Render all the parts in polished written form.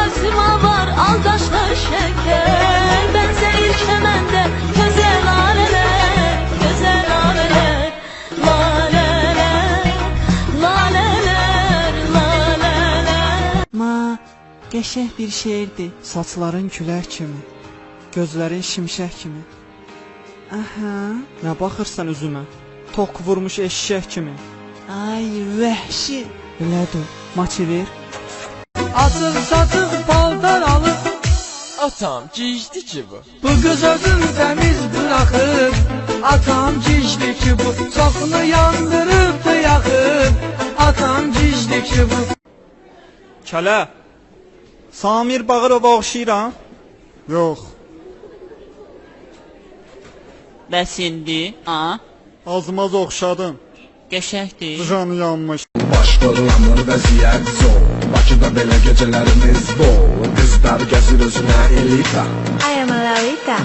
yazma var aldaşlı şeker. Benzeyir kemende güzel laleler, güzel laleler. Laleler, laleler, laleler. Ma, qəşəng bir şeirdir. Saçların külək kimi, gözlərin şimşək kimi. Aha, nə baxırsan üzümə? Tok vurmuş eşşək kimi. Ay vəhşi. Elədir, maçı ver. Atıq satıq paltar alıb Atam giydi ki bu. Bu qız özünü təmiz bıraxıb. Atam giydi ki bu, çoxunu yandırıb da yaxıb. Atam giydi ki bu. Kələ, Samir Bağırova oxşayıram? Yox. Bəs indi, ha? Azmaz oxşadım. Qəşəkdir. Canı yanmış. Başqalarının vəziyyət zor. Bakıda belə gecələrimiz bol. Qızlar gəzir özünə elita. I am a Lalita.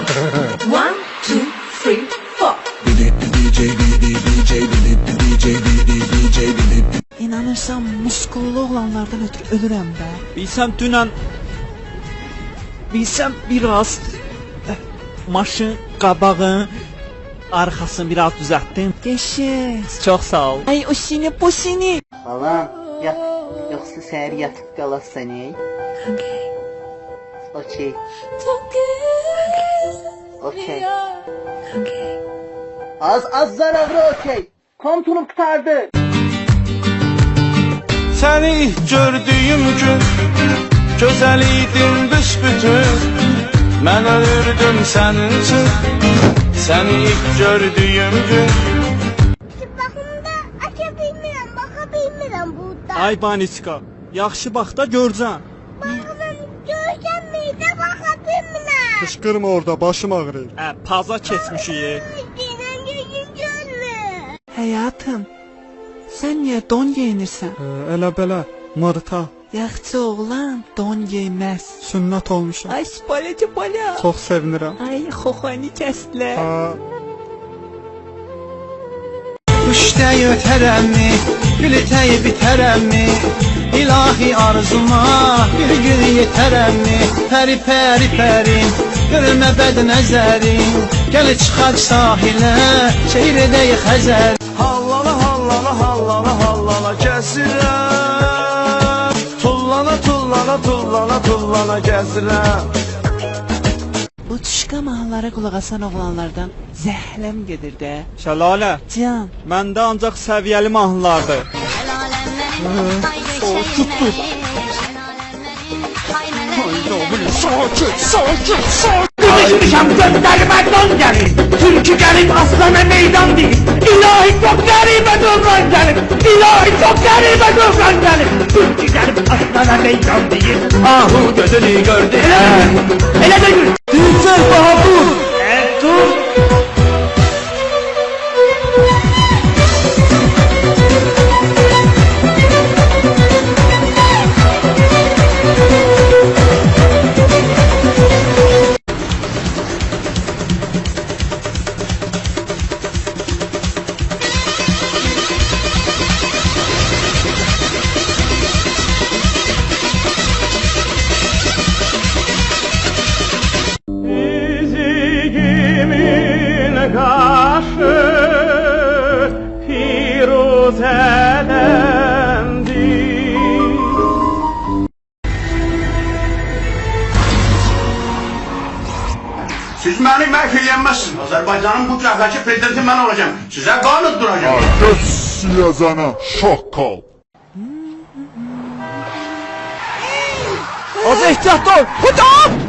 1, 2, 3, 4. DJ, DJ, DJ. İnanırsan muskullu oğlanlardan ötürü ölürəm də. Bilsəm biraz maşın qabağın arxasını biraz düzəltdim. Qəşəng. Çox sağ ol. Ay o sini bu sini. Balam, yat. Yoxsa səhər yatıb qalarsan, ey? Okay. Okey. Okey. Okay. Az zararlı okey. Konturum qurtardı. Səni ilk gördüyüm gün gözəl idin büsbütün. Mən ölürdüm sənin üçün. Səni ilk gördüyüm gün. Baxımda aça bilmirəm, baxa bilmirəm burada. Ay Baniska, yaxşı bax da görəcəm. Baxımın görsən meydə baxa bilmirəm. Qışqırma orada, başım ağrır. Paza keçmişik. Dinən gözüm görmür. Həyatım, sən niyə don geyinirsən? Elə belə, marta. Yaxşı oğlan don geyməz. Sünnət olmuşam. Ay spalacı bala. Çox sevinirəm. Ay xoxani kəsdilər. Düşdəy ötərəmmi, gültəy bitərəmmi. İlahi arzuma bir gün yetərəmmi. Pəri pəri pərim, görmə bəd nəzərim. Gəl çıxaq sahilə, şeir edək Xəzər. Hallala hallala hallala hallala gəzirəm. Tullana tullana tullana tullana gəzirəm. Bu tuşqa mahnılara qulaq asan oğlanlardan zəhləm gedir də. Şəlalə, Can, məndə ancaq səviyyəli mahnılardır. tutdur. Düşmüşəm gözlərimə don gəlir. Türkü gəlib aslana meydan deyir. İlahi çox qəribə dövran gəlir. İlahi çox qəribə dövran gəlir. Türkü gəlib aslana meydan deyir. Ahu gözünü gördü. Elə də gül. Dilsel Bahadur. Dur. Siz beni məhkəmlənməzsiniz. Azərbaycanın bu cəhdəki prezidenti mən olacağım. Sizə qanun duracağım. Göz yazana şokkal. Az ehtiyatlı ol. Hücum!